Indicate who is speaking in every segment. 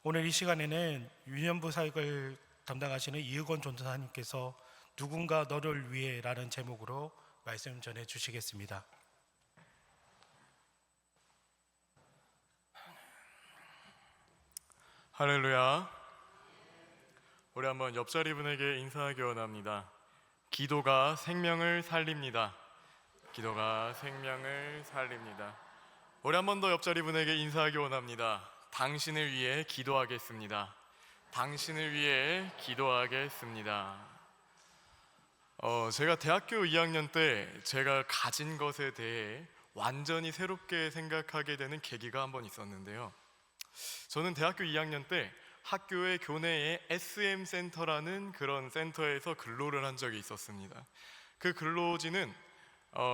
Speaker 1: 오늘 이 시간에는 유년부 사역을 담당하시는 이의권 전도사님께서 누군가 너를 위해 라는 제목으로 말씀 전해 주시겠습니다.
Speaker 2: 할렐루야. 우리 한번 옆자리 분에게 인사하기 원합니다. 기도가 생명을 살립니다. 기도가 생명을 살립니다. 우리 한 번 더 옆자리 분에게 인사하기 원합니다. 당신을 위해 기도하겠습니다. 당신을 위해 기도하겠습니다. 제가 대학교 2학년 때 제가 가진 것에 대해 완전히 새롭게 생각하게 되는 계기가 한 번 있었는데요. 저는 대학교 2학년 때 학교의 교내에 SM 센터라는 그런 센터에서 근로를 한 적이 있었습니다. 그 근로지는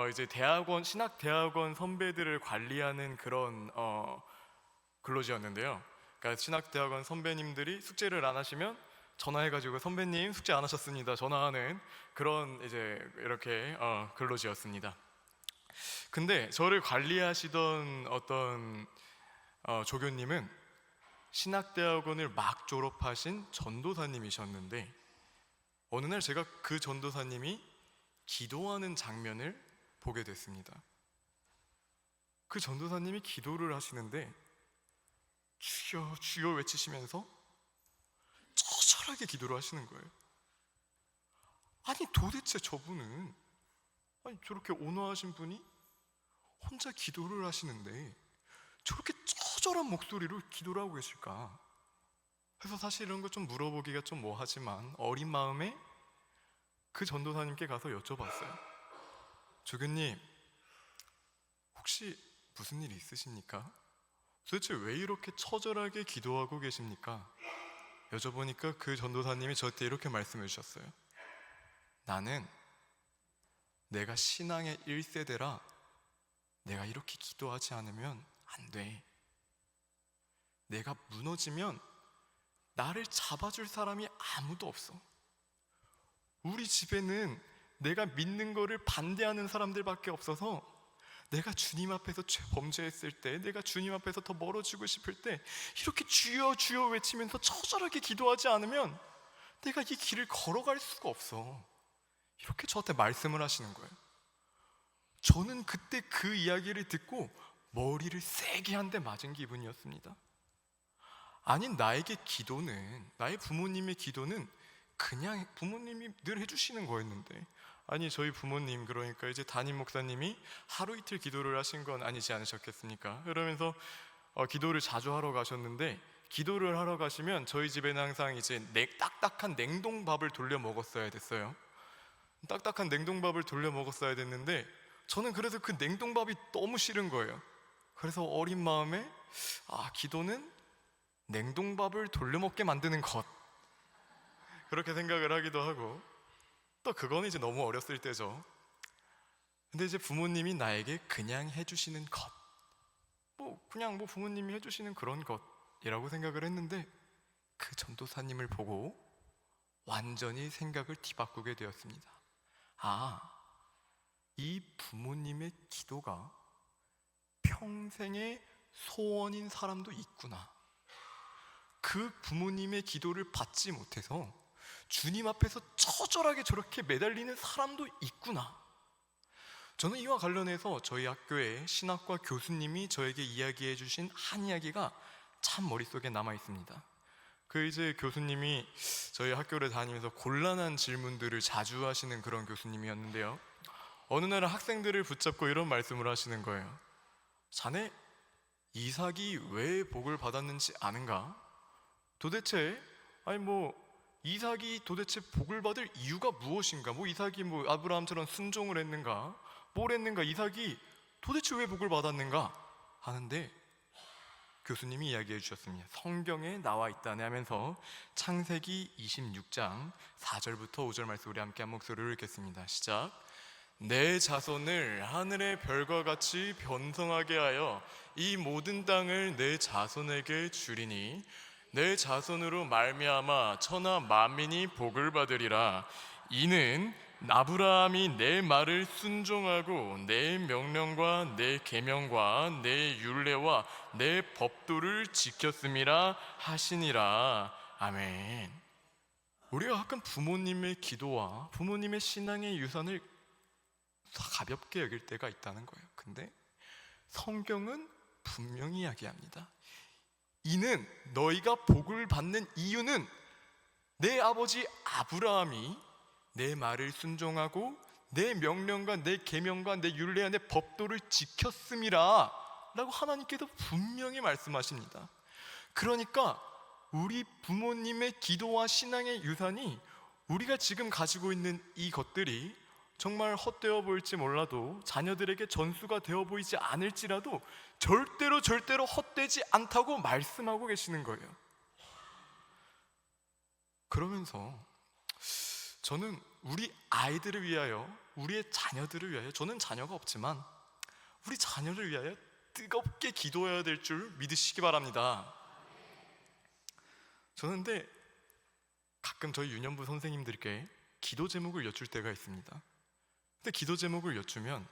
Speaker 2: 이제 대학원, 신학대학원 선배들을 관리하는 그런 근로지였는데요. 그러니까 신학대학원 선배님들이 숙제를 안 하시면 전화해가지고 선배님 숙제 안 하셨습니다 전화하는 그런 이제 이렇게 근로지였습니다. 근데 저를 관리하시던 어떤 조교님은 신학대학원을 막 졸업하신 전도사님이셨는데, 어느 날 제가 그 전도사님이 기도하는 장면을 보게 됐습니다. 그 전도사님이 기도를 하시는데 주여 주여 외치시면서 처절하게 기도를 하시는 거예요. 아니 도대체 저분은, 아니 저렇게 온화하신 분이 혼자 기도를 하시는데 저렇게 처절한 목소리로 기도를 하고 계실까? 그래서 사실 이런 거 좀 물어보기가 좀 뭐하지만 어린 마음에 그 전도사님께 가서 여쭤봤어요. 조교님, 혹시 무슨 일이 있으십니까? 도대체 왜 이렇게 처절하게 기도하고 계십니까? 여쭤보니까 그 전도사님이 저한테 이렇게 말씀해 주셨어요. 나는 내가 신앙의 1세대라 내가 이렇게 기도하지 않으면 안 돼. 내가 무너지면 나를 잡아줄 사람이 아무도 없어. 우리 집에는 내가 믿는 거를 반대하는 사람들밖에 없어서 내가 주님 앞에서 범죄했을 때, 내가 주님 앞에서 더 멀어지고 싶을 때 이렇게 주여 주여 외치면서 처절하게 기도하지 않으면 내가 이 길을 걸어갈 수가 없어. 이렇게 저한테 말씀을 하시는 거예요. 저는 그때 그 이야기를 듣고 머리를 세게 한 대 맞은 기분이었습니다. 아니 나에게 기도는, 나의 부모님의 기도는 그냥 부모님이 늘 해주시는 거였는데, 아니 저희 부모님, 그러니까 이제 담임 목사님이 하루 이틀 기도를 하신 건 아니지 않으셨겠습니까? 그러면서 기도를 자주 하러 가셨는데, 기도를 하러 가시면 저희 집에는 항상 이제 딱딱한 냉동밥을 돌려 먹었어야 됐어요. 딱딱한 냉동밥을 돌려 먹었어야 됐는데 저는 그래서 그 냉동밥이 너무 싫은 거예요. 그래서 어린 마음에 기도는 냉동밥을 돌려 먹게 만드는 것, 그렇게 생각을 하기도 하고, 또 그건 이제 너무 어렸을 때죠. 근데 이제 부모님이 나에게 그냥 해주시는 것, 그냥 부모님이 해주시는 그런 것이라고 생각을 했는데, 그 전도사님을 보고 완전히 생각을 뒤바꾸게 되었습니다. 이 부모님의 기도가 평생의 소원인 사람도 있구나. 그 부모님의 기도를 받지 못해서 주님 앞에서 처절하게 저렇게 매달리는 사람도 있구나. 저는 이와 관련해서 저희 학교의 신학과 교수님이 저에게 이야기해 주신 한 이야기가 참 머릿속에 남아 있습니다. 그 이제 교수님이 저희 학교를 다니면서 곤란한 질문들을 자주 하시는 그런 교수님이었는데요. 어느 날 학생들을 붙잡고 이런 말씀을 하시는 거예요. 자네 이삭이 왜 복을 받았는지 아는가? 도대체 이삭이 도대체 복을 받을 이유가 무엇인가? 이삭이 아브라함처럼 순종을 했는가? 뭘 했는가? 이삭이 도대체 왜 복을 받았는가? 하는데 교수님이 이야기해 주셨습니다. 성경에 나와 있다네 하면서 창세기 26장 4절부터 5절 말씀 우리 함께 한 목소리로 읽겠습니다. 시작. 내 자손을 하늘의 별과 같이 번성하게 하여 이 모든 땅을 내 자손에게 주리니 내 자손으로 말미암아 천하 만민이 복을 받으리라. 이는 아브라함이 내 말을 순종하고 내 명령과 내 계명과 내 율례와 내 법도를 지켰음이라 하시니라. 아멘. 우리가 가끔 부모님의 기도와 부모님의 신앙의 유산을 가볍게 여길 때가 있다는 거예요. 근데 성경은 분명히 이야기합니다. 이는 너희가 복을 받는 이유는 내 아버지 아브라함이 내 말을 순종하고 내 명령과 내 계명과 내 율례와 내 법도를 지켰음이라 라고 하나님께서 분명히 말씀하십니다. 그러니까 우리 부모님의 기도와 신앙의 유산이 우리가 지금 가지고 있는 이 것들이 정말 헛되어 보일지 몰라도 자녀들에게 전수가 되어 보이지 않을지라도 절대로 헛되지 않다고 말씀하고 계시는 거예요. 그러면서 저는 우리 아이들을 위하여, 우리의 자녀들을 위하여, 저는 자녀가 없지만 우리 자녀를 위하여 뜨겁게 기도해야 될 줄 믿으시기 바랍니다. 저는 근데 가끔 저희 유년부 선생님들께 기도 제목을 여쭐 때가 있습니다. 근데 기도 제목을 여쭈면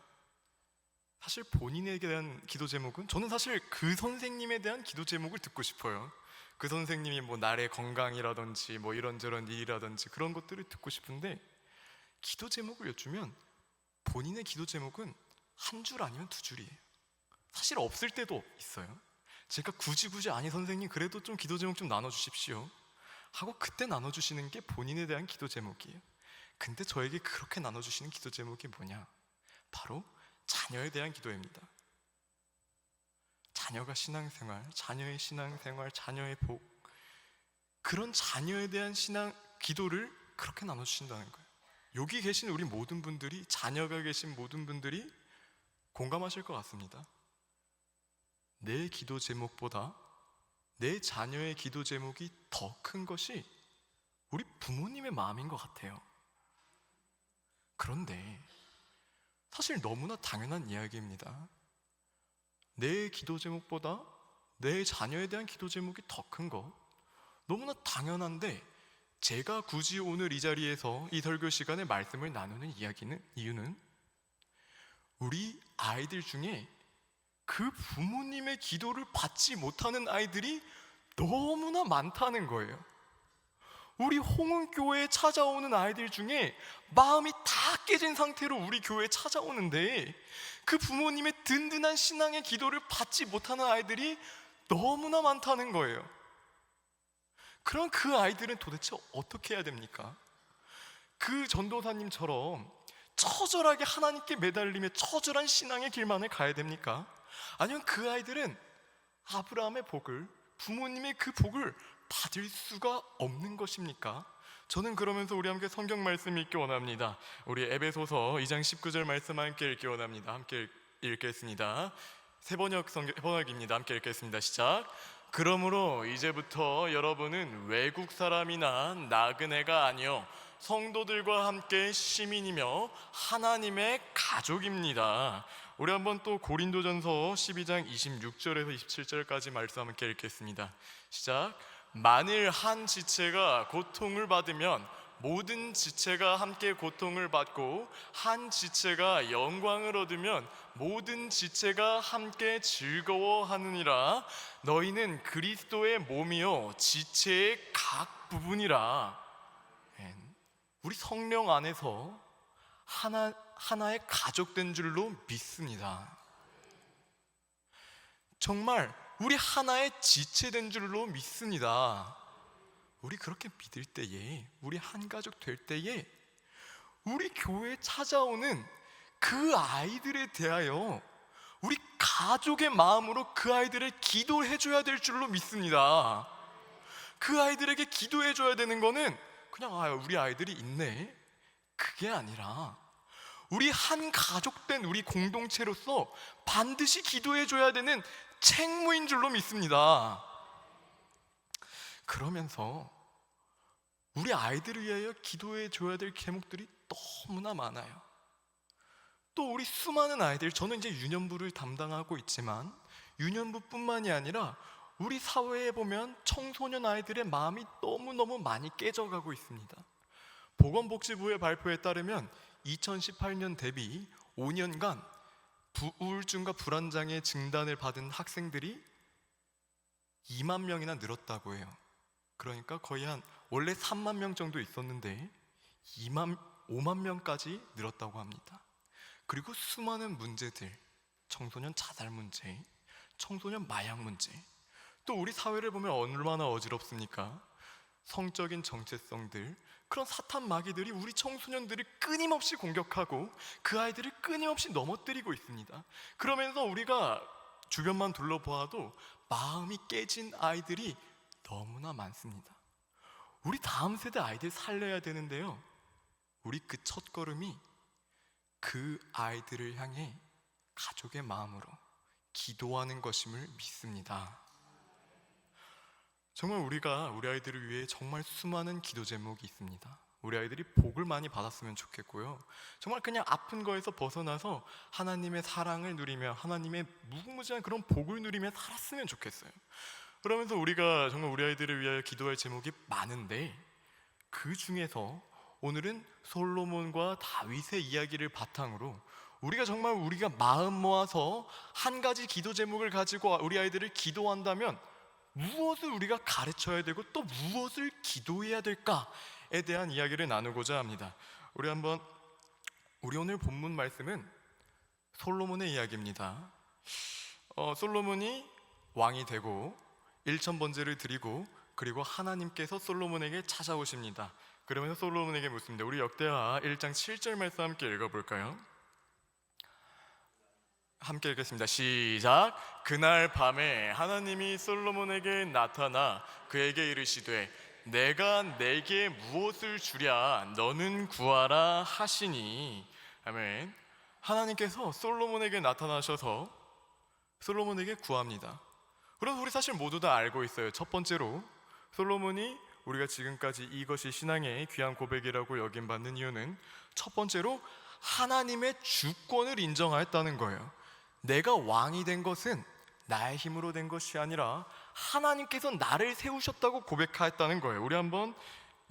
Speaker 2: 사실 본인에게 대한 기도 제목은, 저는 사실 그 선생님에 대한 기도 제목을 듣고 싶어요. 그 선생님이 뭐 날의 건강이라든지 뭐 이런저런 일이라든지 그런 것들을 듣고 싶은데, 기도 제목을 여쭈면 본인의 기도 제목은 한 줄 아니면 두 줄이에요. 사실 없을 때도 있어요. 제가 굳이 아니 선생님 그래도 좀 기도 제목 좀 나눠주십시오 하고 그때 나눠주시는 게 본인에 대한 기도 제목이에요. 근데 저에게 그렇게 나눠주시는 기도 제목이 뭐냐? 바로 자녀에 대한 기도입니다. 자녀가 신앙생활, 자녀의 신앙생활, 자녀의 복, 그런 자녀에 대한 신앙 기도를 그렇게 나눠주신다는 거예요. 여기 계신 우리 모든 분들이, 자녀가 계신 모든 분들이 공감하실 것 같습니다. 내 기도 제목보다 내 자녀의 기도 제목이 더 큰 것이 우리 부모님의 마음인 것 같아요. 그런데 사실 너무나 당연한 이야기입니다. 내 기도 제목보다 내 자녀에 대한 기도 제목이 더 큰 것, 너무나 당연한데, 제가 굳이 오늘 이 자리에서 이 설교 시간에 말씀을 나누는 이유는 우리 아이들 중에 그 부모님의 기도를 받지 못하는 아이들이 너무나 많다는 거예요. 우리 홍은교회에 찾아오는 아이들 중에 마음이 다 깨진 상태로 우리 교회에 찾아오는데 그 부모님의 든든한 신앙의 기도를 받지 못하는 아이들이 너무나 많다는 거예요. 그럼 그 아이들은 도대체 어떻게 해야 됩니까? 그 전도사님처럼 처절하게 하나님께 매달리며 처절한 신앙의 길만을 가야 됩니까? 아니면 그 아이들은 아브라함의 복을, 부모님의 그 복을 받을 수가 없는 것입니까? 저는 그러면서 우리 함께 성경 말씀 읽기 원합니다. 우리 에베소서 2장 19절 말씀 함께 읽기 원합니다. 함께 읽겠습니다. 세번역입니다. 함께 읽겠습니다. 시작. 그러므로 이제부터 여러분은 외국 사람이나 나그네가 아니요 성도들과 함께 시민이며 하나님의 가족입니다. 우리 한번 또 고린도전서 12장 26절에서 27절까지 말씀 함께 읽겠습니다. 시작. 만일 한 지체가 고통을 받으면 모든 지체가 함께 고통을 받고, 한 지체가 영광을 얻으면 모든 지체가 함께 즐거워하느니라. 너희는 그리스도의 몸이요 지체의 각 부분이라. 우리 성령 안에서 하나의 가족된 줄로 믿습니다. 정말 우리 하나의 지체된 줄로 믿습니다. 우리 그렇게 믿을 때에, 우리 한 가족 될 때에 우리 교회에 찾아오는 그 아이들에 대하여 우리 가족의 마음으로 그 아이들을 기도해 줘야 될 줄로 믿습니다. 그 아이들에게 기도해 줘야 되는 거는 그냥 우리 아이들이 있네, 그게 아니라 우리 한 가족된 우리 공동체로서 반드시 기도해 줘야 되는 책무인 줄로 믿습니다. 그러면서 우리 아이들을 위하여 기도해 줘야 될 제목들이 너무나 많아요. 또 우리 수많은 아이들, 저는 이제 유년부를 담당하고 있지만 유년부뿐만이 아니라 우리 사회에 보면 청소년 아이들의 마음이 너무너무 많이 깨져가고 있습니다. 보건복지부의 발표에 따르면 2018년 대비 5년간 우울증과 불안장애 진단을 받은 학생들이 2만 명이나 늘었다고 해요. 그러니까 거의 원래 3만 명 정도 있었는데 5만 명까지 늘었다고 합니다. 그리고 수많은 문제들, 청소년 자살 문제, 청소년 마약 문제, 또 우리 사회를 보면 얼마나 어지럽습니까? 성적인 정체성들, 그런 사탄 마귀들이 우리 청소년들을 끊임없이 공격하고 그 아이들을 끊임없이 넘어뜨리고 있습니다. 그러면서 우리가 주변만 둘러보아도 마음이 깨진 아이들이 너무나 많습니다. 우리 다음 세대 아이들 살려야 되는데요, 우리 그 첫걸음이 그 아이들을 향해 가족의 마음으로 기도하는 것임을 믿습니다. 정말 우리가 우리 아이들을 위해 정말 수많은 기도 제목이 있습니다. 우리 아이들이 복을 많이 받았으면 좋겠고요, 정말 그냥 아픈 거에서 벗어나서 하나님의 사랑을 누리며 하나님의 무궁무진한 그런 복을 누리며 살았으면 좋겠어요. 그러면서 우리가 정말 우리 아이들을 위하여 기도할 제목이 많은데, 그 중에서 오늘은 솔로몬과 다윗의 이야기를 바탕으로 우리가 마음 모아서 한 가지 기도 제목을 가지고 우리 아이들을 기도한다면 무엇을 우리가 가르쳐야 되고 또 무엇을 기도해야 될까에 대한 이야기를 나누고자 합니다. 우리 오늘 본문 말씀은 솔로몬의 이야기입니다. 솔로몬이 왕이 되고 1,000번제를 드리고, 그리고 하나님께서 솔로몬에게 찾아오십니다. 그러면서 솔로몬에게 묻습니다. 우리 역대하 1장 7절 말씀 함께 읽어볼까요? 함께 읽겠습니다. 시작. 그날 밤에 하나님이 솔로몬에게 나타나 그에게 이르시되 내가 내게 무엇을 주랴 너는 구하라 하시니. 아멘. 하나님께서 솔로몬에게 나타나셔서 솔로몬에게 구합니다. 그래서 우리 사실 모두 다 알고 있어요. 첫 번째로 솔로몬이 우리가 지금까지 이것이 신앙의 귀한 고백이라고 여김받는 이유는, 첫 번째로 하나님의 주권을 인정하였다는 거예요. 내가 왕이 된 것은 나의 힘으로 된 것이 아니라 하나님께서 나를 세우셨다고 고백하였다는 거예요. 우리 한번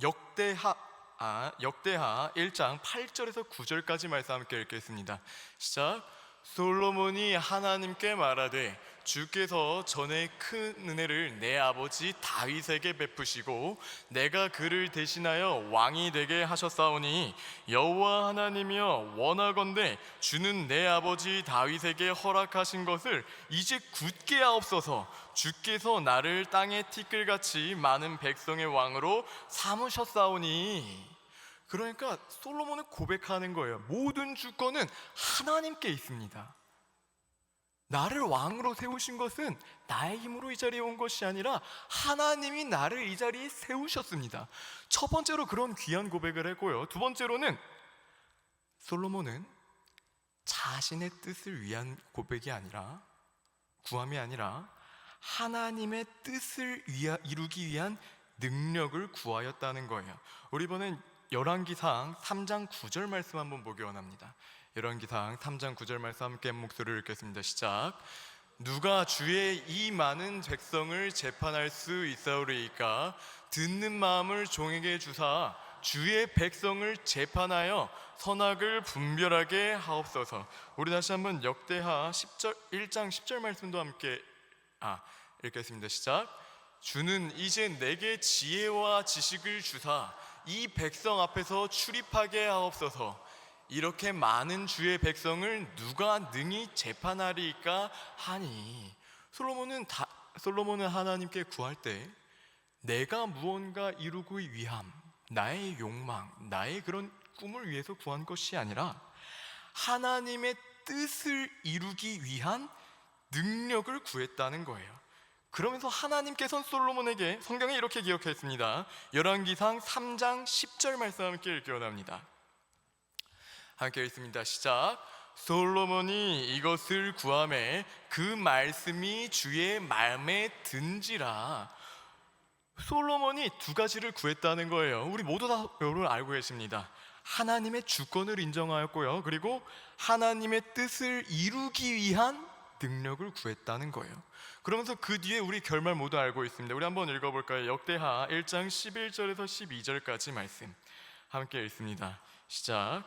Speaker 2: 역대하 1장 8절에서 9절까지 말씀 함께 읽겠습니다. 시작. 솔로몬이 하나님께 말하되 주께서 전에 큰 은혜를 내 아버지 다윗에게 베푸시고 내가 그를 대신하여 왕이 되게 하셨사오니 여호와 하나님이여 원하건대 주는 내 아버지 다윗에게 허락하신 것을 이제 굳게 하옵소서. 주께서 나를 땅의 티끌같이 많은 백성의 왕으로 삼으셨사오니. 그러니까 솔로몬은 고백하는 거예요. 모든 주권은 하나님께 있습니다. 나를 왕으로 세우신 것은 나의 힘으로 이 자리에 온 것이 아니라 하나님이 나를 이 자리에 세우셨습니다. 첫 번째로 그런 귀한 고백을 했고요, 두 번째로는 솔로몬은 자신의 뜻을 위한 고백이 아니라, 구함이 아니라 하나님의 뜻을 이루기 위한 능력을 구하였다는 거예요. 우리 이번엔 열왕기상 3장 9절 말씀 한번 보기 원합니다. 열왕기상 3장 9절 말씀 함께 목소리를 읽겠습니다. 시작. 누가 주의 이 많은 백성을 재판할 수 있사오리이까? 듣는 마음을 종에게 주사 주의 백성을 재판하여 선악을 분별하게 하옵소서. 우리 다시 한번 역대하 1장 10절 말씀도 함께 읽겠습니다. 시작. 주는 이제 내게 지혜와 지식을 주사 이 백성 앞에서 출입하게 하옵소서. 이렇게 많은 주의 백성을 누가 능히 재판하리까 하니. 솔로몬은 하나님께 구할 때 내가 무언가 이루기 위함, 나의 욕망, 나의 그런 꿈을 위해서 구한 것이 아니라 하나님의 뜻을 이루기 위한 능력을 구했다는 거예요. 그러면서 하나님께서는 솔로몬에게 성경에 이렇게 기록했습니다. 열왕기상 3장 10절 말씀 함께 읽기 원합니다. 함께 읽습니다. 시작. 솔로몬이 이것을 구하매 그 말씀이 주의 마음에 든지라. 솔로몬이 두 가지를 구했다는 거예요. 우리 모두 다 여러분 알고 계십니다. 하나님의 주권을 인정하였고요, 그리고 하나님의 뜻을 이루기 위한 능력을 구했다는 거예요. 그러면서 그 뒤에 우리 결말 모두 알고 있습니다. 우리 한번 읽어볼까요? 역대하 1장 11절에서 12절까지 말씀 함께 읽습니다. 시작.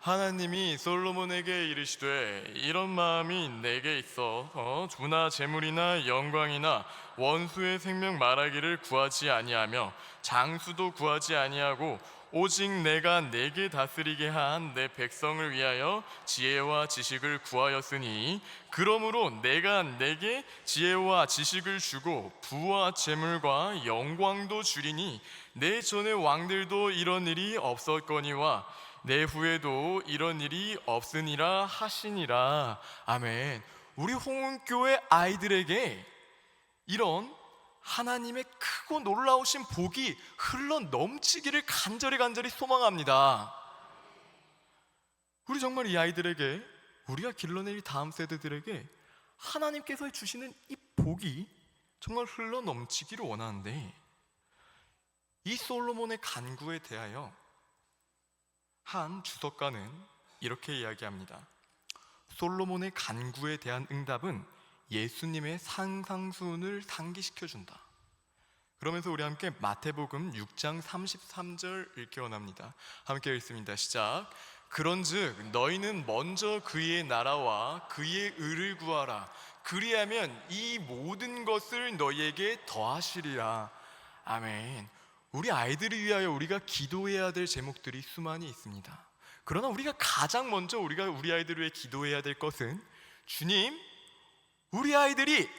Speaker 2: 하나님이 솔로몬에게 이르시되 이런 마음이 내게 있어 부나 재물이나 영광이나 원수의 생명 말하기를 구하지 아니하며 장수도 구하지 아니하고 오직 내가 내게 다스리게 한 내 백성을 위하여 지혜와 지식을 구하였으니 그러므로 내가 내게 지혜와 지식을 주고 부와 재물과 영광도 주리니 내 전의 왕들도 이런 일이 없었거니와 내 후에도 이런 일이 없으니라 하시니라. 아멘. 우리 홍은교회 아이들에게 이런 하나님의 크고 놀라우신 복이 흘러 넘치기를 간절히 소망합니다. 우리 정말 이 아이들에게, 우리가 길러낼 다음 세대들에게 하나님께서 주시는 이 복이 정말 흘러 넘치기를 원하는데, 이 솔로몬의 간구에 대하여 한 주석가는 이렇게 이야기합니다. 솔로몬의 간구에 대한 응답은 예수님의 상상순을 상기시켜준다. 그러면서 우리 함께 마태복음 6장 33절 읽기 원합니다. 함께 읽습니다. 시작. 그런즉 너희는 먼저 그의 나라와 그의 의를 구하라. 그리하면 이 모든 것을 너희에게 더하시리라. 아멘. 우리 아이들을 위하여 우리가 기도해야 될 제목들이 수많이 있습니다. 그러나 우리가 가장 먼저 우리 아이들을 위해 기도해야 될 것은, 주님, 우리 아이들이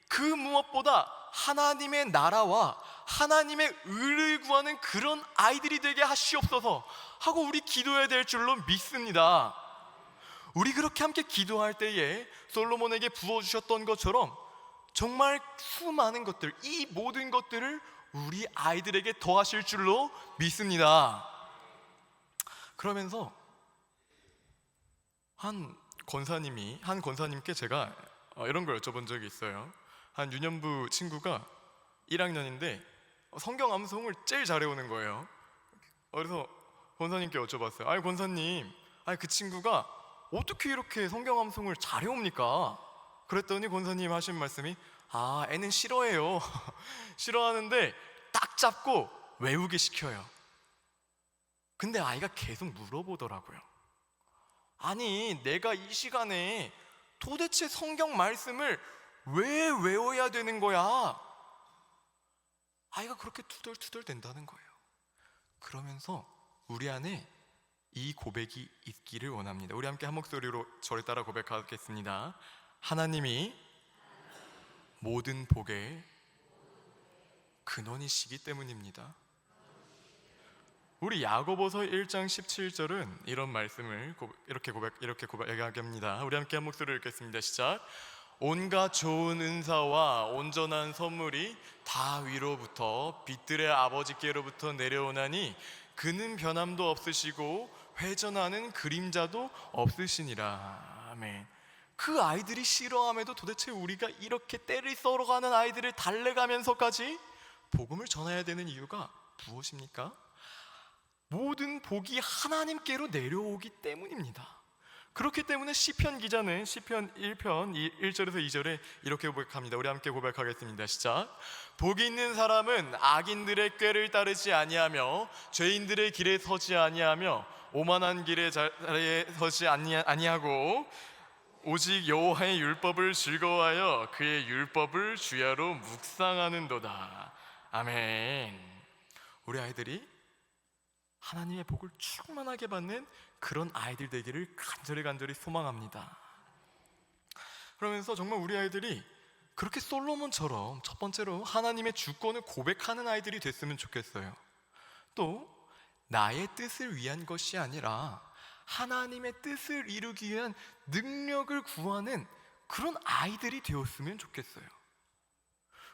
Speaker 2: 그 무엇보다 하나님의 나라와 하나님의 의를 구하는 그런 아이들이 되게 하시옵소서 하고 우리 기도해야 될 줄로 믿습니다. 우리 그렇게 함께 기도할 때에 솔로몬에게 부어주셨던 것처럼 정말 수많은 것들, 이 모든 것들을 우리 아이들에게 더하실 줄로 믿습니다. 그러면서 한 권사님께 제가 이런 걸 여쭤본 적이 있어요. 한 유년부 친구가 1학년인데 성경 암송을 제일 잘해오는 거예요. 그래서 권사님께 여쭤봤어요. 아니 권사님, 그 친구가 어떻게 이렇게 성경 암송을 잘해옵니까? 그랬더니 권사님 하신 말씀이, 애는 싫어해요. 싫어하는데 딱 잡고 외우게 시켜요. 근데 아이가 계속 물어보더라고요. 아니, 내가 이 시간에 도대체 성경 말씀을 왜 외워야 되는 거야? 아이가 그렇게 투덜투덜 된다는 거예요. 그러면서 우리 안에 이 고백이 있기를 원합니다. 우리 함께 한 목소리로 저를 따라 고백하겠습니다. 하나님이 모든 복의 근원이시기 때문입니다. 우리 야고보서 1장 17절은 이런 말씀을 이렇게 고백합니다. 우리 함께 한 목소리를 읽겠습니다. 시작. 온갖 좋은 은사와 온전한 선물이 다 위로부터 빛들의 아버지께로부터 내려오나니 그는 변함도 없으시고 회전하는 그림자도 없으시니라. 아멘. 그 아이들이 싫어함에도 도대체 우리가 이렇게 때를 썰어가는 아이들을 달래가면서까지 복음을 전해야 되는 이유가 무엇입니까? 모든 복이 하나님께로 내려오기 때문입니다. 그렇기 때문에 시편 기자는 시편 1편 1절에서 2절에 이렇게 고백합니다. 우리 함께 고백하겠습니다. 시작. 복이 있는 사람은 악인들의 꾀를 따르지 아니하며 죄인들의 길에 서지 아니하며 오만한 길에 자리에 서지 아니하고 오직 여호와의 율법을 즐거워하여 그의 율법을 주야로 묵상하는도다. 아멘. 우리 아이들이 하나님의 복을 충만하게 받는 그런 아이들 되기를 간절히 소망합니다. 그러면서 정말 우리 아이들이 그렇게 솔로몬처럼 첫 번째로 하나님의 주권을 고백하는 아이들이 됐으면 좋겠어요. 또 나의 뜻을 위한 것이 아니라 하나님의 뜻을 이루기 위한 능력을 구하는 그런 아이들이 되었으면 좋겠어요.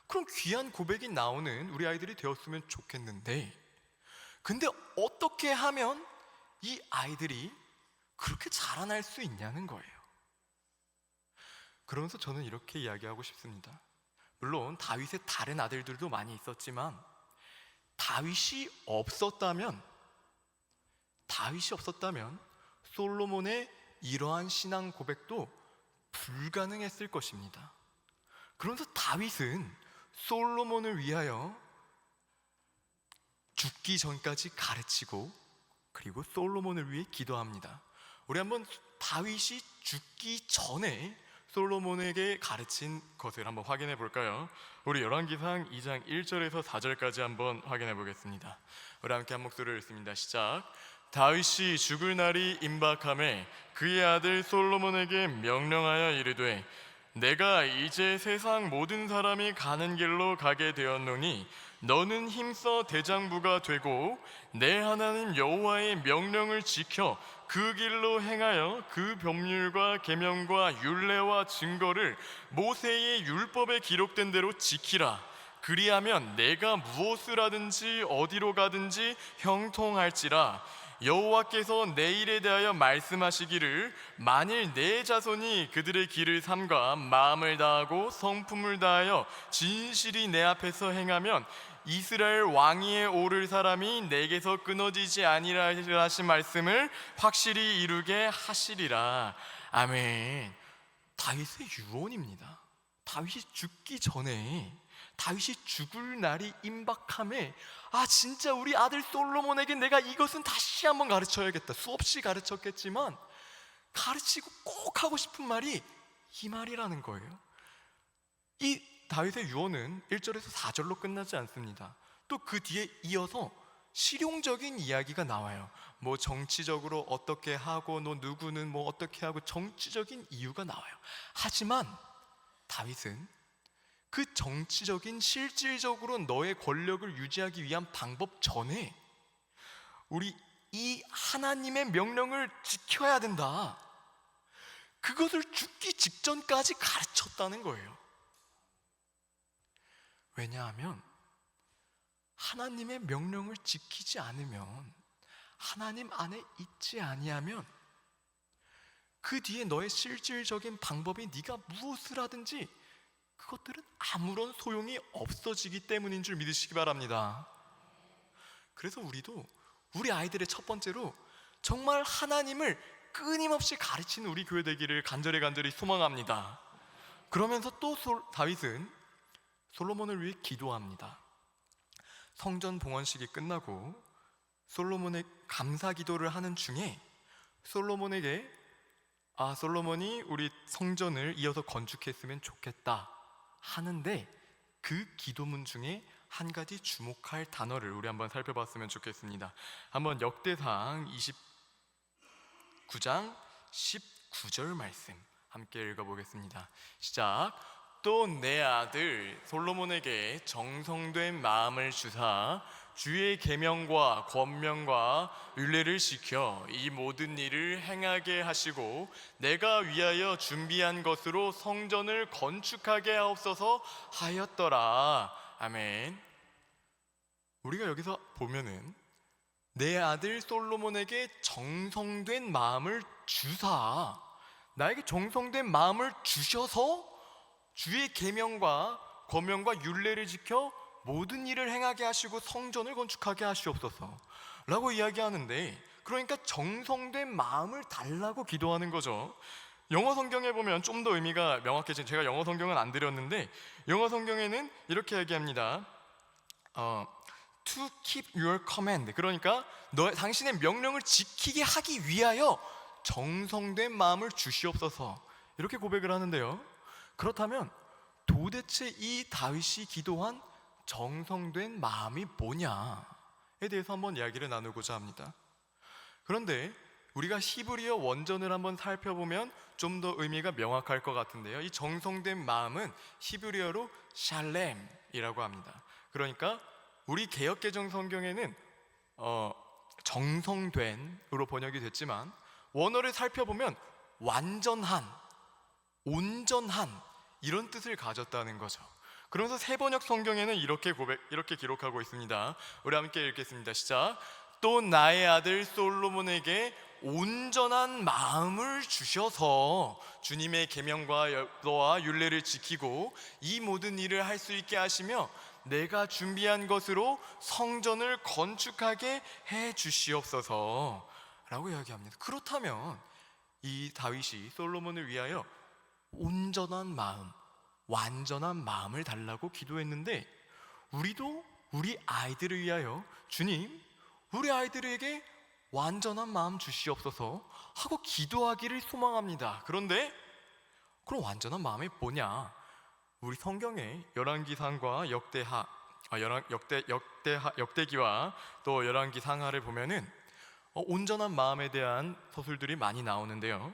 Speaker 2: 그런 귀한 고백이 나오는 우리 아이들이 되었으면 좋겠는데, 근데 어떻게 하면 이 아이들이 그렇게 자라날 수 있냐는 거예요. 그러면서 저는 이렇게 이야기하고 싶습니다. 물론 다윗의 다른 아들들도 많이 있었지만 다윗이 없었다면 솔로몬의 이러한 신앙 고백도 불가능했을 것입니다. 그러면서 다윗은 솔로몬을 위하여 죽기 전까지 가르치고 그리고 솔로몬을 위해 기도합니다. 우리 한번 다윗이 죽기 전에 솔로몬에게 가르친 것을 한번 확인해 볼까요? 우리 열왕기상 2장 1절에서 4절까지 한번 확인해 보겠습니다. 우리 함께 한 목소리를 읽습니다. 시작. 다윗이 죽을 날이 임박함에 그의 아들 솔로몬에게 명령하여 이르되 내가 이제 세상 모든 사람이 가는 길로 가게 되었노니 너는 힘써 대장부가 되고 내 하나님 여호와의 명령을 지켜 그 길로 행하여 그 법률과 계명과 율례와 증거를 모세의 율법에 기록된 대로 지키라. 그리하면 내가 무엇을 하든지 어디로 가든지 형통할지라. 여호와께서 내 일에 대하여 말씀하시기를 만일 내 자손이 그들의 길을 삼가 마음을 다하고 성품을 다하여 진실이 내 앞에서 행하면 이스라엘 왕위에 오를 사람이 내게서 끊어지지 아니라 하신 말씀을 확실히 이루게 하시리라. 아멘. 다윗의 유언입니다. 다윗이 죽기 전에, 다윗이 죽을 날이 임박함에 진짜 우리 아들 솔로몬에게 내가 이것은 다시 한번 가르쳐야겠다. 수없이 가르쳤겠지만 가르치고 꼭 하고 싶은 말이 이 말이라는 거예요. 이 다윗의 유언은 1절에서 4절로 끝나지 않습니다. 또 그 뒤에 이어서 실용적인 이야기가 나와요. 뭐 정치적으로 어떻게 하고 너 누구는 뭐 어떻게 하고 정치적인 이유가 나와요. 하지만 다윗은 그 정치적인 실질적으로 너의 권력을 유지하기 위한 방법 전에 우리 이 하나님의 명령을 지켜야 된다, 그것을 죽기 직전까지 가르쳤다는 거예요. 왜냐하면 하나님의 명령을 지키지 않으면, 하나님 안에 있지 아니하면 그 뒤에 너의 실질적인 방법이 네가 무엇을 하든지 그것들은 아무런 소용이 없어지기 때문인 줄 믿으시기 바랍니다. 그래서 우리도 우리 아이들의 첫 번째로 정말 하나님을 끊임없이 가르치는 우리 교회 되기를 간절히 소망합니다. 그러면서 또 다윗은 솔로몬을 위해 기도합니다. 성전 봉헌식이 끝나고 솔로몬의 감사 기도를 하는 중에 솔로몬에게 솔로몬이 우리 성전을 이어서 건축했으면 좋겠다 하는데 그 기도문 중에 한 가지 주목할 단어를 우리 한번 살펴봤으면 좋겠습니다. 한번 역대상 29장 19절 말씀 함께 읽어보겠습니다. 시작. 또 내 아들 솔로몬에게 정성된 마음을 주사 주의 계명과 권명과 율례를 지켜 이 모든 일을 행하게 하시고 내가 위하여 준비한 것으로 성전을 건축하게 하옵소서 하였더라. 아멘. 우리가 여기서 보면은 내 아들 솔로몬에게 정성된 마음을 주사, 나에게 정성된 마음을 주셔서 주의 계명과 권명과 율례를 지켜 모든 일을 행하게 하시고 성전을 건축하게 하시옵소서 라고 이야기하는데, 그러니까 정성된 마음을 달라고 기도하는 거죠. 영어 성경에 보면 좀 더 의미가 명확해진, 제가 영어 성경은 안 드렸는데 영어 성경에는 이렇게 얘기합니다. To keep your command, 그러니까 당신의 명령을 지키게 하기 위하여 정성된 마음을 주시옵소서, 이렇게 고백을 하는데요. 그렇다면 도대체 이 다윗이 기도한 정성된 마음이 뭐냐에 대해서 한번 이야기를 나누고자 합니다. 그런데 우리가 히브리어 원전을 한번 살펴보면 좀 더 의미가 명확할 것 같은데요. 이 정성된 마음은 히브리어로 샬렘이라고 합니다. 그러니까 우리 개역개정 성경에는 정성된으로 번역이 됐지만 원어를 살펴보면 완전한, 온전한 이런 뜻을 가졌다는 거죠. 그러면서 세번역 성경에는 이렇게 기록하고 있습니다. 우리 함께 읽겠습니다. 시작. 또 나의 아들 솔로몬에게 온전한 마음을 주셔서 주님의 계명과 율례를 지키고 이 모든 일을 할 수 있게 하시며 내가 준비한 것으로 성전을 건축하게 해 주시옵소서 라고 이야기합니다. 그렇다면 이 다윗이 솔로몬을 위하여 온전한 마음, 완전한 마음을 달라고 기도했는데, 우리도 우리 아이들을 위하여 주님, 우리 아이들에게 완전한 마음 주시옵소서 하고 기도하기를 소망합니다. 그런데 그럼 완전한 마음이 뭐냐? 우리 성경에 열왕기상과 역대기와 또 열왕기상하를 보면은 온전한 마음에 대한 서술들이 많이 나오는데요.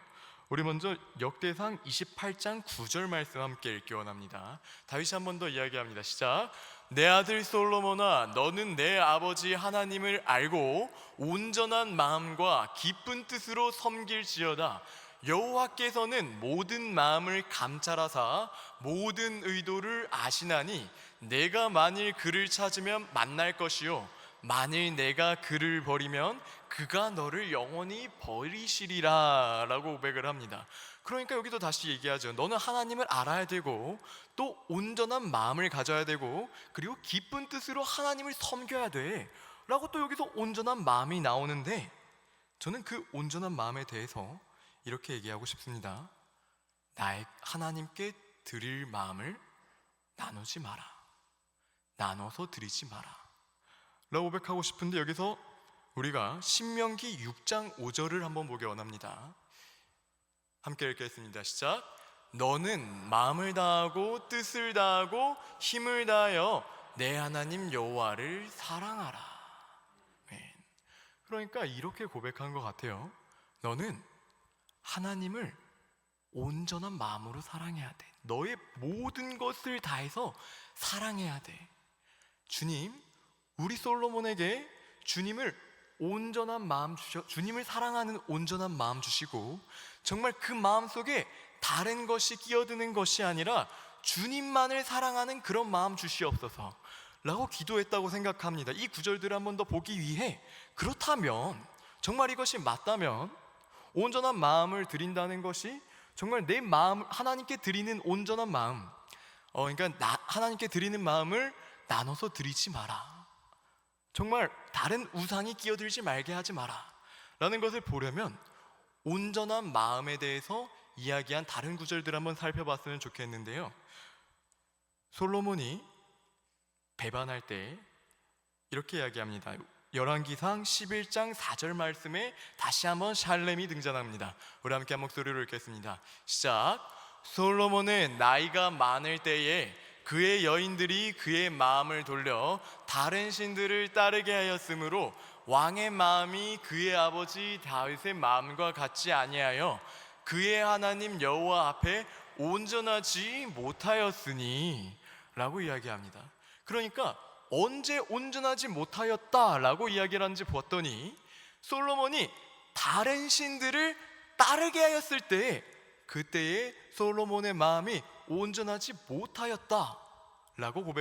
Speaker 2: 우리 먼저 역대상 28장 9절 말씀 함께 읽기 원합니다. 다윗이 한 번 더 이야기합니다. 시작. 내 아들 솔로몬아, 너는 내 아버지 하나님을 알고 온전한 마음과 기쁜 뜻으로 섬길지어다. 여호와께서는 모든 마음을 감찰하사 모든 의도를 아시나니 내가 만일 그를 찾으면 만날 것이요 만일 내가 그를 버리면 그가 너를 영원히 버리시리라 라고 고백을 합니다. 그러니까 여기도 다시 얘기하죠. 너는 하나님을 알아야 되고 또 온전한 마음을 가져야 되고 그리고 기쁜 뜻으로 하나님을 섬겨야 돼 라고 또 여기서 온전한 마음이 나오는데, 저는 그 온전한 마음에 대해서 이렇게 얘기하고 싶습니다. 나의 하나님께 드릴 마음을 나누지 마라, 나눠서 드리지 마라 라고 고백하고 싶은데, 여기서 우리가 신명기 6장 5절을 한번 보기 원합니다. 함께 읽겠습니다. 시작. 너는 마음을 다하고 뜻을 다하고 힘을 다하여 내 하나님 여호와를 사랑하라. 그러니까 이렇게 고백한 것 같아요. 너는 하나님을 온전한 마음으로 사랑해야 돼. 너의 모든 것을 다해서 사랑해야 돼. 주님, 우리 솔로몬에게 주님을 온전한 마음 주님을 사랑하는 온전한 마음 주시고, 정말 그 마음 속에 다른 것이 끼어드는 것이 아니라 주님만을 사랑하는 그런 마음 주시옵소서 라고 기도했다고 생각합니다. 이 구절들을 한 번 더 보기 위해, 그렇다면 정말 이것이 맞다면 온전한 마음을 드린다는 것이 정말 내 마음 하나님께 드리는 온전한 마음, 그러니까 하나님께 드리는 마음을 나눠서 드리지 마라, 정말 다른 우상이 끼어들지 말게 하지 마라 라는 것을 보려면 온전한 마음에 대해서 이야기한 다른 구절들 한번 살펴봤으면 좋겠는데요. 솔로몬이 배반할 때 이렇게 이야기합니다. 열왕기상 11장 4절 말씀에 다시 한번 샬렘이 등장합니다. 우리 함께 한 목소리로 읽겠습니다. 시작. 솔로몬은 나이가 많을 때에 그의 여인들이 그의 마음을 돌려 다른 신들을 따르게 하였으므로 왕의 마음이 그의 아버지 다윗의 마음과 같지 아니하여 그의 하나님 여호와 앞에 온전하지 못하였으니 라고 이야기합니다. 그러니까 언제 온전하지 못하였다라고 이야기를 하는지 보았더니, 솔로몬이 다른 신들을 따르게 하였을 때 그때에 솔로몬의 마음이 온전하지 못하였다라고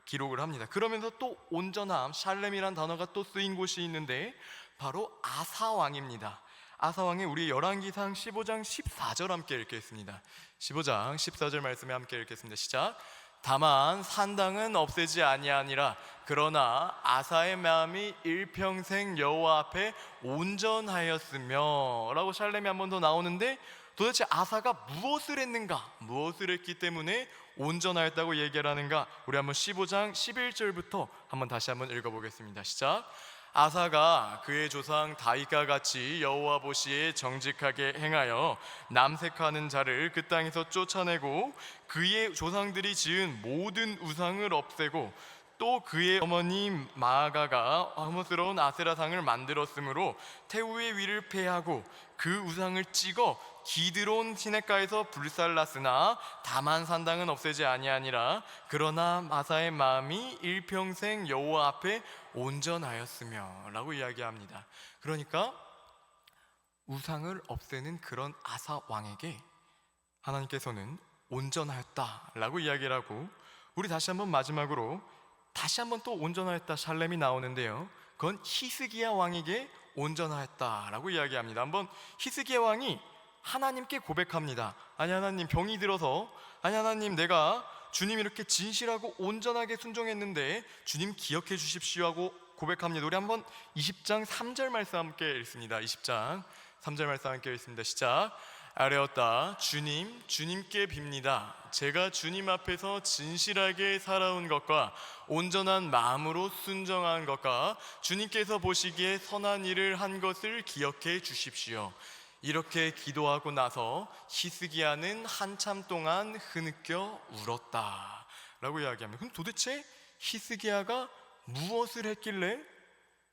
Speaker 2: 기록을 합니다. 그러면서 또 온전함, 샬렘이란 단어가 또 쓰인 곳이 있는데 바로 아사왕입니다. 아사왕의 우리 열왕기상 15장 14절 함께 읽겠습니다. 15장 14절 말씀에 함께 읽겠습니다. 시작. 다만 산당은 없애지 아니하니라. 그러나 아사의 마음이 일평생 여호와 앞에 온전하였으며 라고 샬렘이 한 번 더 나오는데, 도대체 아사가 무엇을 했는가, 무엇을 했기 때문에 온전하였다고 얘기를 하는가? 우리 한번 15장 11절부터 한번 다시 한번 읽어보겠습니다. 시작. 아사가 그의 조상 다윗과 같이 여호와 보시에 정직하게 행하여 남색하는 자를 그 땅에서 쫓아내고 그의 조상들이 지은 모든 우상을 없애고 또 그의 어머니 마아가가 혐오스러운 아세라상을 만들었으므로 태우의 위를 폐하고 그 우상을 찍어 기드론 시냇가에서 불살랐으나 다만 산당은 없애지 아니하니라. 그러나 아사의 마음이 일평생 여호와 앞에 온전하였으며 라고 이야기합니다. 그러니까 우상을 없애는 그런 아사 왕에게 하나님께서는 온전하였다라고 이야기를 하고, 우리 다시 한번 마지막으로 다시 한번 또 온전하였다 샬렘이 나오는데요, 그건 히스기야 왕에게 온전하였다라고 이야기합니다. 한번 히스기야 왕이 하나님께 고백합니다. 아니 하나님, 병이 들어서, 아니 하나님, 내가 주님 이렇게 진실하고 온전하게 순종했는데 주님 기억해 주십시오 하고 고백합니다. 우리 한번 20장 3절 말씀 함께 읽습니다. 20장 3절 말씀 함께 읽습니다. 시작. 아뢰었다. 주님, 주님께 빕니다. 제가 주님 앞에서 진실하게 살아온 것과 온전한 마음으로 순정한 것과 주님께서 보시기에 선한 일을 한 것을 기억해 주십시오. 이렇게 기도하고 나서 히스기야는 한참 동안 흐느껴 울었다 라고 이야기합니다. 그럼 도대체 히스기야가 무엇을 했길래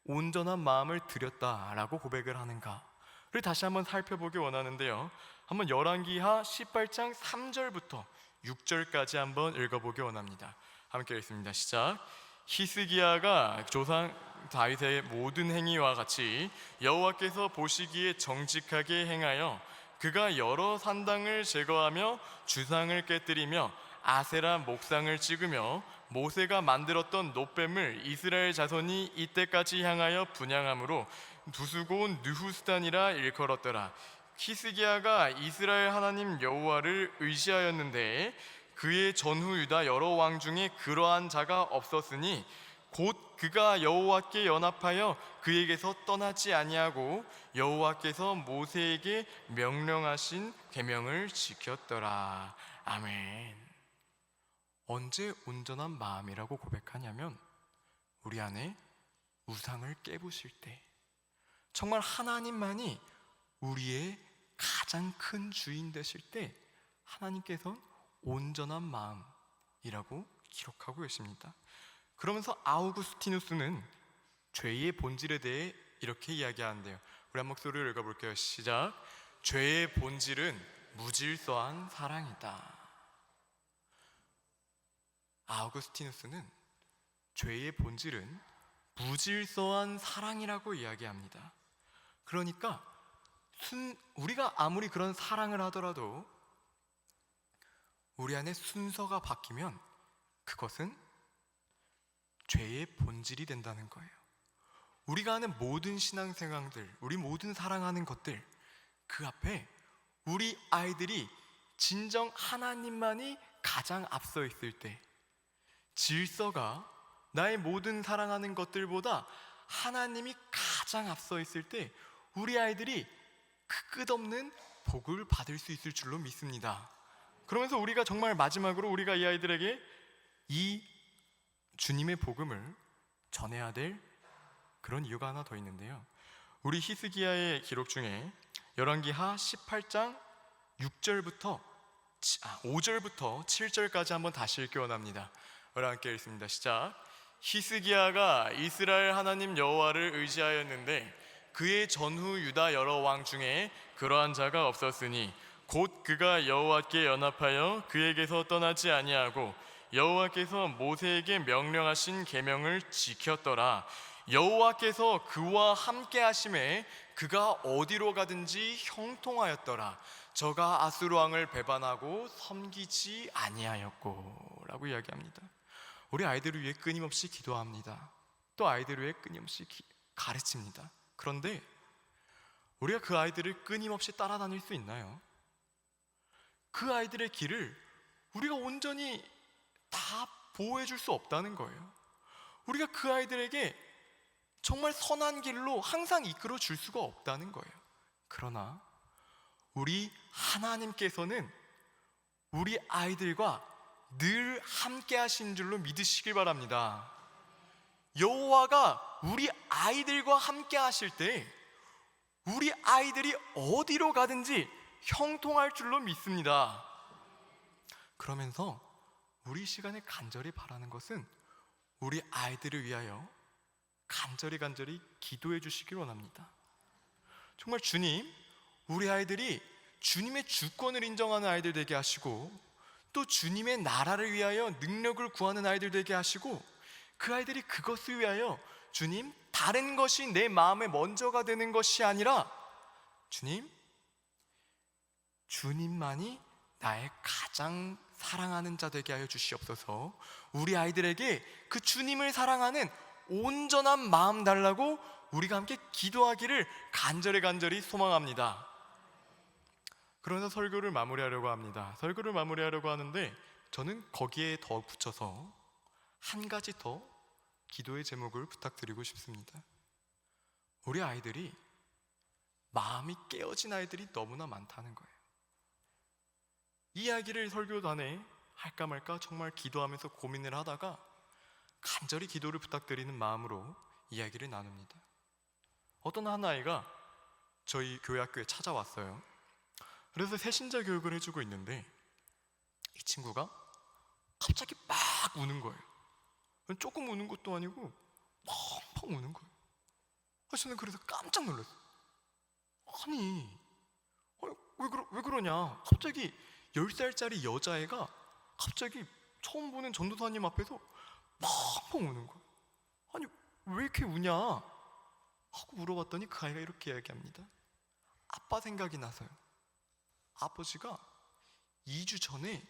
Speaker 2: 온전한 마음을 드렸다라고 고백을 하는가를 다시 한번 살펴보기 원하는데요. 한번 열왕기하 18장 3절부터 6절까지 한번 읽어보기 원합니다. 함께 읽습니다. 시작. 히스기야가 조상 다윗의 모든 행위와 같이 여호와께서 보시기에 정직하게 행하여 그가 여러 산당을 제거하며 주상을 깨뜨리며 아세라 목상을 찍으며 모세가 만들었던 놋뱀을 이스라엘 자손이 이때까지 향하여 분향함으로 두수고온 느후스단이라 일컬었더라. 히스기야가 이스라엘 하나님 여호와를 의지하였는데 그의 전후 유다 여러 왕 중에 그러한 자가 없었으니 곧 그가 여호와께 연합하여 그에게서 떠나지 아니하고 여호와께서 모세에게 명령하신 계명을 지켰더라. 아멘. 언제 온전한 마음이라고 고백하냐면 우리 안에 우상을 깨부실 때, 정말 하나님만이 우리의 가장 큰 주인 되실 때 하나님께서는 온전한 마음이라고 기록하고 계십니다. 그러면서 아우구스티누스는 죄의 본질에 대해 이렇게 이야기하는데요. 우리 한 목소리를 읽어볼게요. 시작. 죄의 본질은 무질서한 사랑이다. 아우구스티누스는 죄의 본질은 무질서한 사랑이라고 이야기합니다. 그러니까 우리가 아무리 그런 사랑을 하더라도 우리 안에 순서가 바뀌면 그것은 죄의 본질이 된다는 거예요. 우리가 하는 모든 신앙생활들, 우리 모든 사랑하는 것들, 그 앞에 우리 아이들이 진정 하나님만이 가장 앞서 있을 때, 질서가 나의 모든 사랑하는 것들보다 하나님이 가장 앞서 있을 때 우리 아이들이 그 끝없는 복을 받을 수 있을 줄로 믿습니다. 그러면서 우리가 정말 마지막으로 우리가 이 아이들에게 이 주님의 복음을 전해야 될 그런 이유가 하나 더 있는데요. 우리 히스기야의 기록 중에 열왕기하 18장 5절부터 7절까지 한번 다시 읽기 원합니다. 우리 함께 읽습니다. 시작. 히스기야가 이스라엘 하나님 여호와를 의지하였는데 그의 전후 유다 여러 왕 중에 그러한 자가 없었으니 곧 그가 여호와께 연합하여 그에게서 떠나지 아니하고 여호와께서 모세에게 명령하신 계명을 지켰더라. 여호와께서 그와 함께 하심에 그가 어디로 가든지 형통하였더라. 저가 아수르 왕을 배반하고 섬기지 아니하였고 라고 이야기합니다. 우리 아이들을 위해 끊임없이 기도합니다. 또 아이들을 위해 끊임없이 가르칩니다. 그런데 우리가 그 아이들을 끊임없이 따라다닐 수 있나요? 그 아이들의 길을 우리가 온전히 다 보호해 줄 수 없다는 거예요. 우리가 그 아이들에게 정말 선한 길로 항상 이끌어 줄 수가 없다는 거예요. 그러나 우리 하나님께서는 우리 아이들과 늘 함께 하신 줄로 믿으시길 바랍니다. 여호와가 우리 아이들과 함께 하실 때 우리 아이들이 어디로 가든지 형통할 줄로 믿습니다. 그러면서 우리 시간에 간절히 바라는 것은 우리 아이들을 위하여 간절히 기도해 주시길 원합니다. 정말 주님, 우리 아이들이 주님의 주권을 인정하는 아이들 되게 하시고 또 주님의 나라를 위하여 능력을 구하는 아이들 되게 하시고 그 아이들이 그것을 위하여 주님, 다른 것이 내 마음에 먼저가 되는 것이 아니라 주님, 주님만이 나의 가장 사랑하는 자 되게 하여 주시옵소서. 우리 아이들에게 그 주님을 사랑하는 온전한 마음 달라고 우리가 함께 기도하기를 간절히 소망합니다. 그러면서 설교를 마무리하려고 합니다. 설교를 마무리하려고 하는데 저는 거기에 더 붙여서 한 가지 더 기도의 제목을 부탁드리고 싶습니다. 우리 아이들이 마음이 깨어진 아이들이 너무나 많다는 거예요. 이야기를 설교단에 할까 말까 정말 기도하면서 고민을 하다가 간절히 기도를 부탁드리는 마음으로 이야기를 나눕니다. 어떤 한 아이가 저희 교회 학교에 찾아왔어요. 그래서 새신자 교육을 해주고 있는데 이 친구가 갑자기 막 우는 거예요. 조금 우는 것도 아니고 펑펑 우는 거예요. 저는 그래서 깜짝 놀랐어요. 아니, 왜 그러냐? 갑자기 10살짜리 여자애가 갑자기 처음 보는 전도사님 앞에서 펑펑 우는 거예요. 아니, 왜 이렇게 우냐? 하고 물어봤더니 그 아이가 이렇게 이야기합니다. 아빠 생각이 나서요. 아버지가 2주 전에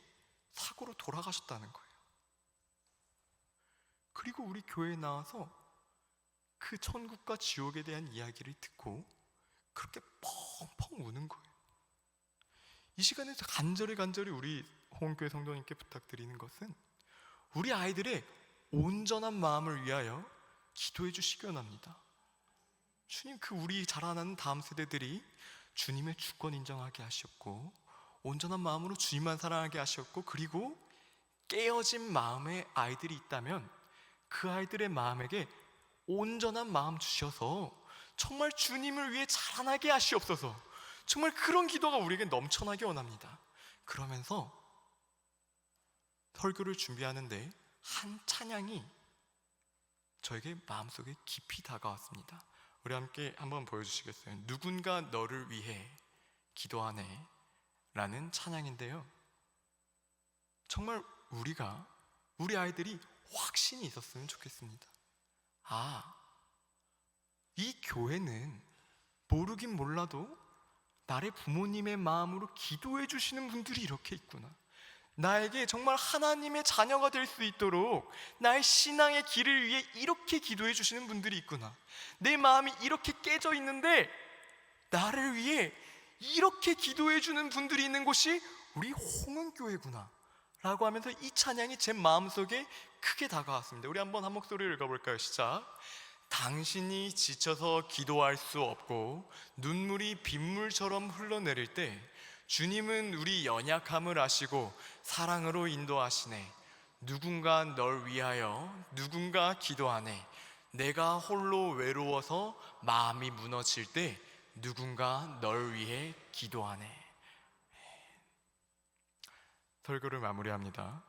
Speaker 2: 사고로 돌아가셨다는 거예요. 그리고 우리 교회에 나와서 그 천국과 지옥에 대한 이야기를 듣고 그렇게 펑펑 우는 거예요. 이 시간에서 간절히 우리 홍교회 성도님께 부탁드리는 것은 우리 아이들의 온전한 마음을 위하여 기도해 주시기 원합니다. 주님, 우리 자라나는 다음 세대들이 주님의 주권 인정하게 하셨고 온전한 마음으로 주님만 사랑하게 하셨고, 그리고 깨어진 마음의 아이들이 있다면 그 아이들의 마음에게 온전한 마음 주셔서 정말 주님을 위해 자라나게 하시옵소서. 정말 그런 기도가 우리에게 넘쳐나게 원합니다. 그러면서 설교를 준비하는데 한 찬양이 저에게 마음속에 깊이 다가왔습니다. 우리 함께 한번 보여주시겠어요? 누군가 너를 위해 기도하네 라는 찬양인데요, 정말 우리 아이들이 확신이 있었으면 좋겠습니다. 이 교회는 모르긴 몰라도 나의 부모님의 마음으로 기도해 주시는 분들이 이렇게 있구나. 나에게 정말 하나님의 자녀가 될 수 있도록 나의 신앙의 길을 위해 이렇게 기도해 주시는 분들이 있구나. 내 마음이 이렇게 깨져 있는데 나를 위해 이렇게 기도해 주는 분들이 있는 곳이 우리 홍은교회구나 라고 하면서 이 찬양이 제 마음속에 크게 다가왔습니다. 우리 한번 한 목소리를 읽어볼까요? 시작. 당신이 지쳐서 기도할 수 없고 눈물이 빗물처럼 흘러내릴 때 주님은 우리 연약함을 아시고 사랑으로 인도하시네. 누군가 널 위하여 누군가 기도하네. 내가 홀로 외로워서 마음이 무너질 때 누군가 널 위해 기도하네. 설교를 마무리합니다.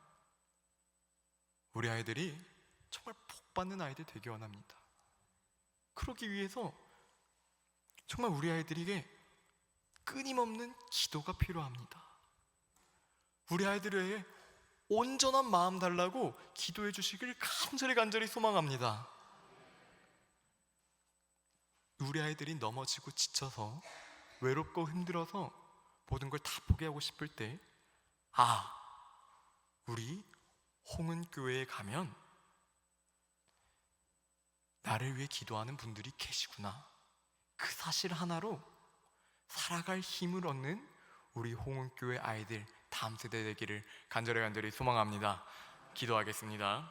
Speaker 2: 우리 아이들이 정말 복받는 아이들 되기 원합니다. 그러기 위해서 정말 우리 아이들에게 끊임없는 기도가 필요합니다. 우리 아이들에게 온전한 마음 달라고 기도해 주시길 간절히 소망합니다. 우리 아이들이 넘어지고 지쳐서 외롭고 힘들어서 모든 걸 다 포기하고 싶을 때 우리 홍은교회에 가면 나를 위해 기도하는 분들이 계시구나. 그 사실 하나로 살아갈 힘을 얻는 우리 홍은교회 아이들 다음 세대 되기를 간절히 소망합니다. 기도하겠습니다.